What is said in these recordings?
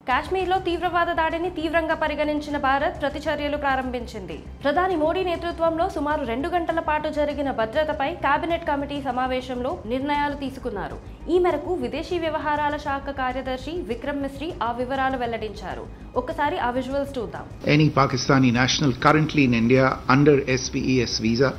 కాశ్మీర్లో తీవ్రవాద దాడిని తీవ్రంగా పరిగణించిన భారత్ ప్రతిచర్యలు ప్రారంభించింది. ప్రధాని మోడీ నేతృత్వంలో సుమారు 2 గంటల పాటు జరిగిన భద్రతపై కేబినెట్ కమిటీ సమావేశంలో నిర్ణయాలు తీసుకున్నారు. ఈ మేరకు విదేశీ వ్యవహారాల శాఖ కార్యదర్శి విక్రమ్ మిశ్రీ ఆ వివరాలు వెల్లడించారు. ఒక్కసారి ఆ విజువల్స్ చూద్దాం. Any Pakistani national currently in India under SPES visa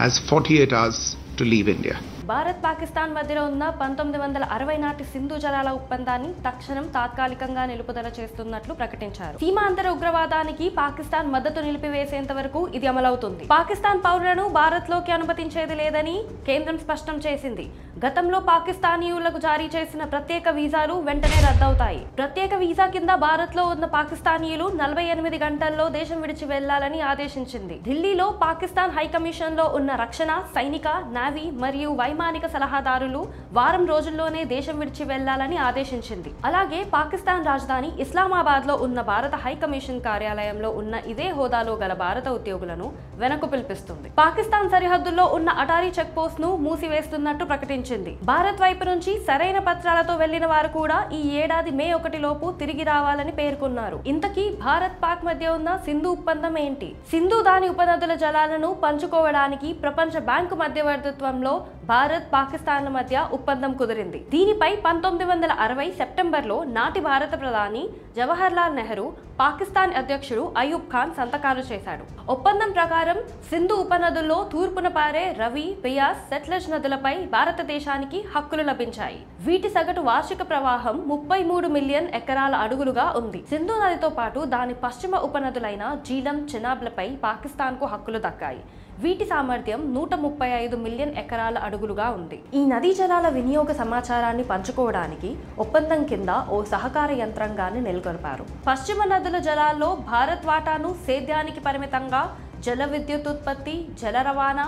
has 48 hours to leave India. Bharat Pakistan మధ్యలో ఉన్న 1960 నాటి సింధు జలాల ఒప్పందాన్ని తక్షణం తాత్కాలికంగా నిలుపుదల చేస్తున్నట్లు ప్రకటించారు. సీమాంతర ఉగ్రవాదానికి పాకిస్తాన్ మద్దతు నిలిపివేసేంత వరకు ఇది అమలవుతుంది. పాకిస్తాన్ పౌరులను భారత్ లోకి అనుమతించేది లేదని కేంద్రం స్పష్టం చేసింది. గతంలో పాకిస్తానీయులకు జారీ చేసిన ప్రత్యేక వీసాలు వెంటనే రద్దవుతాయి. ప్రత్యేక వీసా కింద భారత్ లో ఉన్న పాకిస్తానీయులు 48 గంటల్లో దేశం విడిచి వెళ్లాలని ఆదేశించింది. ఢిల్లీలో పాకిస్తాన్ హైకమిషన్ లో ఉన్న రక్షణ, సైనిక, నావీ మరియు వైమానిక సలహాదారులు వారం రోజుల్లోనే దేశం విడిచి వెళ్లాలని ఆదేశించింది. అలాగే పాకిస్తాన్ రాజధాని ఇస్లామాబాద్ లో ఉన్న భారత హైకమిషన్ కార్యాలయంలో ఉన్న ఇదే హోదాలో గల భారత ఉద్యోగులను వెనక్కు పిలిపిస్తుంది. పాకిస్తాన్ సరిహద్దుల్లో ఉన్న అటారీ చెక్ పోస్ట్ ను మూసివేస్తున్నట్టు ప్రకటించింది. భారత్ వైపు నుంచి సరైన పత్రాలతో వెళ్లిన వారు కూడా ఈ ఏడాది మే 1 లోపు తిరిగి రావాలని పేర్కొన్నారు. ఇంతకీ భారత్ పాక్ మధ్య ఉన్న సింధు ఒప్పందం ఏంటి? సింధు దాని ఉపనదుల జలాలను పంచుకోవడానికి ప్రపంచ బ్యాంకు మధ్యవర్తిత్వంలో భారత్ పాకిస్తాన్ల మధ్య ఒప్పందం కుదిరింది. దీనిపై 1960 సెప్టెంబర్లో నాటి భారత ప్రధాని జవహర్లాల్ నెహ్రూ, పాకిస్తాన్ అధ్యక్షుడు అయూబ్ ఖాన్ సంతకాలు చేశాడు. ఒప్పందం ప్రకారం సింధు ఉపనదుల్లో తూర్పున పారే రవి, బియాస్, సట్లెజ్ నదులపై భారతదేశానికి హక్కులు లభించాయి. వీటి సగటు వార్షిక ప్రవాహం 33 మిలియన్ ఎకరాల అడుగులుగా ఉంది. సింధు నదితో పాటు దాని పశ్చిమ ఉపనదులైన జీలం, చెనాబ్లపై పాకిస్తాన్ కు హక్కులు దక్కాయి. వీటి సామర్థ్యం 135 మిలియన్ ఎకరాల అడుగులుగా ఉంది. ఈ నదీ జలాల వినియోగ సమాచారాన్ని పంచుకోవడానికి ఒప్పందం కింద ఓ సహకార యంత్రాంగాన్ని నెలకొల్పారు. పశ్చిమ నదుల జలాల్లో భారత్ వాటాను సేద్యానికి పరిమితంగా జల విద్యుత్ ఉత్పత్తి, జల రవాణా,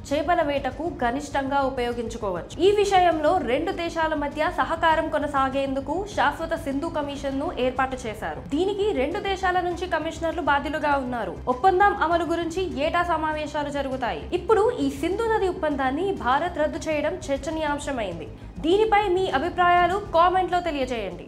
చేపల వేటకు గరిష్టంగా ఉపయోగించుకోవచ్చు. ఈ విషయంలో 2 దేశాల మధ్య సహకారం కొనసాగేందుకు శాశ్వత సింధు కమిషన్ ను ఏర్పాటు చేశారు. దీనికి 2 దేశాల నుంచి కమిషనర్లు బాధ్యులుగా ఉన్నారు. ఒప్పందం అమలు గురించి ఏటా సమావేశాలు జరుగుతాయి. ఇప్పుడు ఈ సింధు నది ఒప్పందాన్ని భారత్ రద్దు చేయడం చర్చనీయాంశమైంది. దీనిపై మీ అభిప్రాయాలు కామెంట్లో తెలియజేయండి.